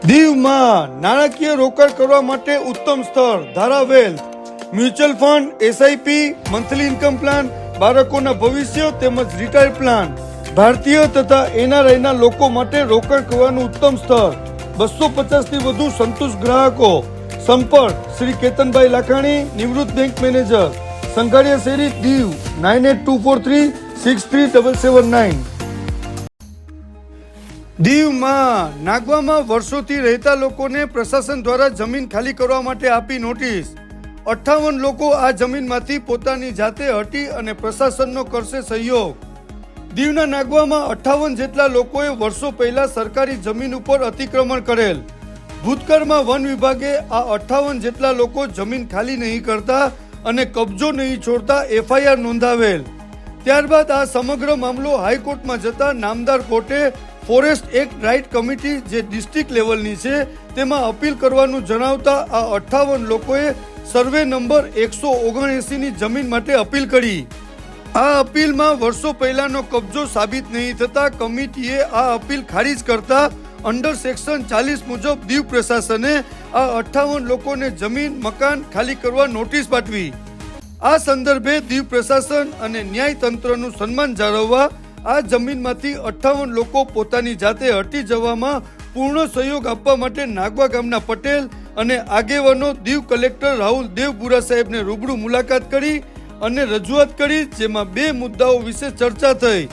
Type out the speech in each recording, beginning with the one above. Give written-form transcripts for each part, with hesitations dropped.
દીવમાં નાણાકીય રોકાણ કરવા માટે ઉત્તમ સ્થળ ધારા wealth, mutual fund, SIP, monthly income plan, બાળકોના ભવિષ્ય તેમજ રિટાયર પ્લાન, ભારતીય તથા એનઆરઆઈના લોકો માટે રોકાણ કરવાનું ઉત્તમ સ્થળ. 250 થી વધુ સંતુષ્ટ ગ્રાહકો. સંપર્ક શ્રી કેતનભાઈ લાખાણી, નિવૃત્ત બેંક મેનેજર, સંઘાડિયા શેરી, દીવ 9824363779. દીવમાં નાગવામાં વર્ષોથી રહેતા લોકોને પ્રશાસન દ્વારા જમીન ખાલી કરવા માટે આપી નોટિસ. 58 લોકો આ જમીનમાંથી પોતાની જાતે હટી અને પ્રશાસનનો કરશે સહયોગ. દીવના નાગવામાં 58 જેટલા લોકોએ વર્ષો પહેલા સરકારી જમીન ઉપર અતિક્રમણ કરેલ. ભૂતકાળમાં વન વિભાગે આ 58 જેટલા લોકો જમીન ખાલી નહીં કરતા અને કબજો નહીં છોડતા એફઆઈઆર નોંધાવેલ. ત્યારબાદ આ સમગ્ર મામલો હાઈકોર્ટમાં જતા નામદાર કોર્ટે ફોરેસ્ટ એક્ટ રાઇટ કમિટી જે ડિસ્ટ્રિક્ટ લેવલની છે તેમાં અપીલ કરવાનું જણાવતા આ 58 લોકોએ સર્વે નંબર 179 ની જમીન માટે અપીલ કરી. આ અપીલમાં વર્ષો પહેલાનો કબજો સાબિત નહીં થતા કમિટીએ આ અપીલ ખારીજ કરતા અંડર સેક્શન 40 મુજબ દીવ પ્રશાસને આ 58 લોકોને જમીન મકાન ખાલી કરવા નોટિસ પાઠવી. આ સંદર્ભે દીવ પ્રશાસન અને ન્યાય તંત્રનું સન્માન જાળવવા આ જમીનમાંથી 58 લોકો પોતાની જાતે હટી જવામાં પૂર્ણ સહયોગ આપવા માટે નાગવા ગામના પટેલ અને આગેવાનો દીવ કલેક્ટર રાહુલ દેવપુરા સાહેબને રૂબરૂ મુલાકાત કરી અને રજૂઆત કરી, જેમાં 2 મુદ્દાઓ વિશે ચર્ચા થઈ.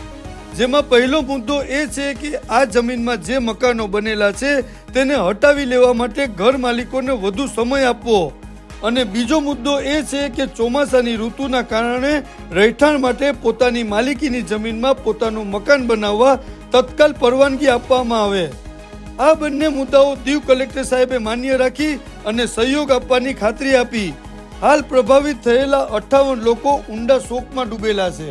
જેમાં પહેલો મુદ્દો એ છે કે આ જમીનમાં જે મકાનો બનેલા છે તેને હટાવી લેવા માટે ઘર માલિકોને વધુ સમય આપવો અને બીજો મુદ્દો એ છે કે ચોમાસાની ઋતુના કારણે રહેઠાણ માટે પોતાની માલિકીની જમીનમાં પોતાનું મકાન બનાવવા તત્કાલ પરવાનગી આપવામાં આવે. આ બંને મુદ્દાઓ દીવ કલેક્ટર સાહેબે માન્ય રાખી અને સહયોગ આપવાની ખાતરી આપી. હાલ પ્રભાવિત થયેલા 58 લોકો ઊંડા શોકમાં ડૂબેલા છે.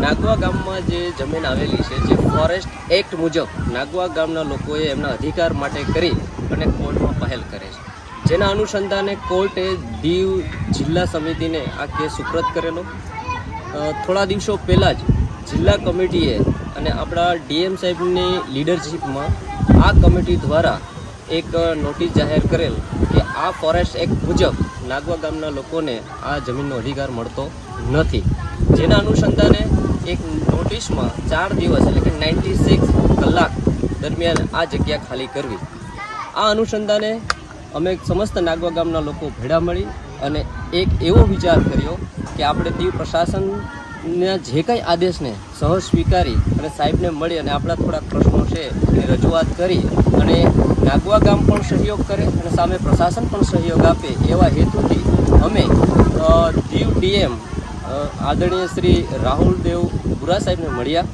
નાગવા ગામમાં જે જમીન આવેલી છે જે ફોરેસ્ટ એક્ટ મુજબ નાગવા ગામના લોકોએ એમના અધિકાર માટે કરી અને કોર્ટમાં પહેલ કરે છે, જેના અનુસંધાને કોર્ટે દીવ જિલ્લા સમિતિને આ કેસ સુપ્રત કરેલો. થોડા દિવસો પહેલાં જ જિલ્લા કમિટીએ અને આપણા ડીએમ સાહેબની લીડરશીપમાં આ કમિટી દ્વારા એક નોટિસ જાહેર કરેલ કે આ ફોરેસ્ટ એક્ટ મુજબ નાગવા ગામના લોકોને આ જમીનનો અધિકાર મળતો નથી. જેના અનુસંધાને એક નોટિસમાં 4 દિવસ એટલે કે 96 કલાક દરમિયાન આ જગ્યા ખાલી કરવી. આ અનુસંધાને અમે સમસ્ત નાગવા ગામના લોકો ભેળા મળી અને એક એવો વિચાર કર્યો કે આપણે દીવ પ્રશાસનના જે કંઈ આદેશને સહજ સ્વીકારી અને સાહેબને મળી અને આપણા થોડાક પ્રશ્નો છે એ રજૂઆત કરી અને નાગવા ગામ પણ સહયોગ કરે અને સામે પ્રશાસન પણ સહયોગ આપે એવા હેતુથી અમે દીવ ડીએમ આદરણીય શ્રી રાહુલ દેવપુરા સાહેબને મળ્યા.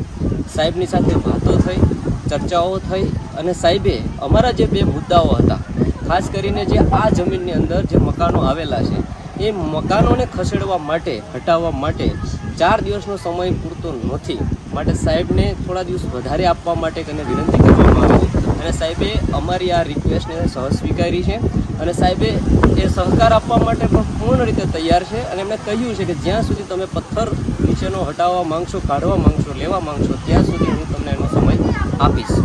સાહેબની સાથે વાતો થઈ, ચર્ચાઓ થઈ અને સાહેબે અમારા જે 2 મુદ્દાઓ હતા, ખાસ કરીને જે આ જમીનની અંદર જે મકાનો આવેલા છે એ મકાનોને ખસેડવા માટે હટાવવા માટે 4 દિવસનો સમય પૂરતો નથી, માટે સાહેબને થોડા દિવસ વધારે આપવા માટે એને વિનંતી કરવામાં આવી અને સાહેબે અમારી આ રિક્વેસ્ટને સહજ સ્વીકારી છે અને સાહેબે એ સહકાર આપવા માટે પણ પૂર્ણ રીતે તૈયાર છે અને એમણે કહ્યું છે કે જ્યાં સુધી તમે પથ્થર નીચેનો હટાવવા માંગશો, કાઢવા માંગશો, લેવા માંગશો ત્યાં સુધી હું તમને એનો સમય આપીશ.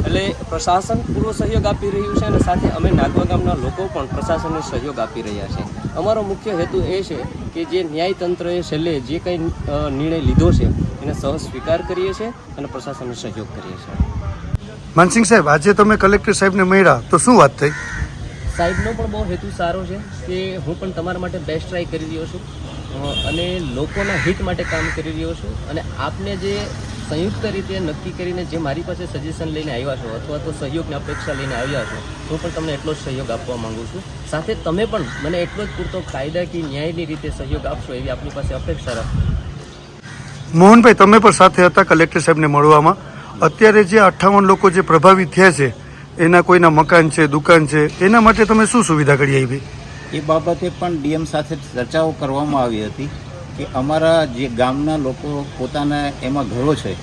એટલે પ્રશાસન પૂરો સહયોગ આપી રહ્યું છે અને સાથે અમે નાગવા ગામના લોકો પણ પ્રશાસનને સહયોગ આપી રહ્યા છે. અમારો મુખ્ય હેતુ એ છે કે જે ન્યાયતંત્રએ છેલ્લે જે કંઈ નિર્ણય લીધો છે એને સહજ સ્વીકાર કરીએ છીએ અને પ્રશાસનનો સહયોગ કરીએ છીએ. માનસિંહ સાહેબ, આજે તમે કલેક્ટર સાહેબને મળ્યા તો શું વાત થઈ? સાહેબનો પણ બહુ હેતુ સારો છે કે હું પણ તમારા માટે બેસ્ટ ટ્રાય કરી રહ્યો છું અને લોકોના હિત માટે કામ કરી રહ્યો છું. અને આપને જે સંયુક્ત રીતે નક્કી કરીને જે મારી પાસે સજેશન લઈને આવ્યા છો અથવા તો સહયોગની અપેક્ષા લઈને આવ્યા છો, હું પણ તમને એટલો જ સહયોગ આપવા માંગુ છું. સાથે તમે પણ મને એટલો જ પૂરતો કાયદાકીય ન્યાયની રીતે સહયોગ આપશો એવી આપની પાસે અપેક્ષા રાખું. મોહનભાઈ, તમે પણ સાથે હતા કલેક્ટર સાહેબને મળવામાં. અત્યારે જે 58 લોકો જે પ્રભાવિત થયા છે, એના કોઈના મકાન છે, દુકાન છે, એના માટે તમે શું સુવિધા કરી આવી? એ બાબતે પણ ડીએમ સાથે ચર્ચાઓ કરવામાં આવી હતી કે અમારા જે ગામના લોકો પોતાના એમાં ઘરો છે,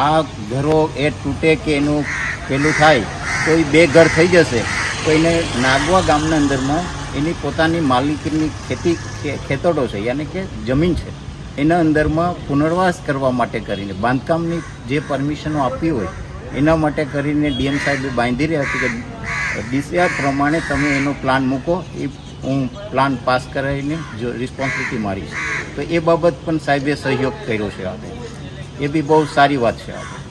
આ ઘરો એ તૂટે કે એનું પેલું થાય તો એ 2 ઘર થઈ જશે તો એને નાગવા ગામના અંદરમાં એની પોતાની માલિકીની ખેતરો છે, યાની કે જમીન છે, એના અંદરમાં પુનર્વાસ કરવા માટે કરીને બાંધકામની જે પરમિશનો આપી હોય એના માટે કરીને ડીએમ સાહેબે બાંધી રહ્યા હતી કે ડીસીઆર પ્રમાણે તમે એનો પ્લાન મૂકો, એ હું પ્લાન પાસ કરાવીને જો રિસ્પોન્સિબિલિટી મારી છે. તો એ બાબત પણ સાહેબે સહયોગ કર્યો છે. આપણે એ બી બહુ સારી વાત છે. આપણે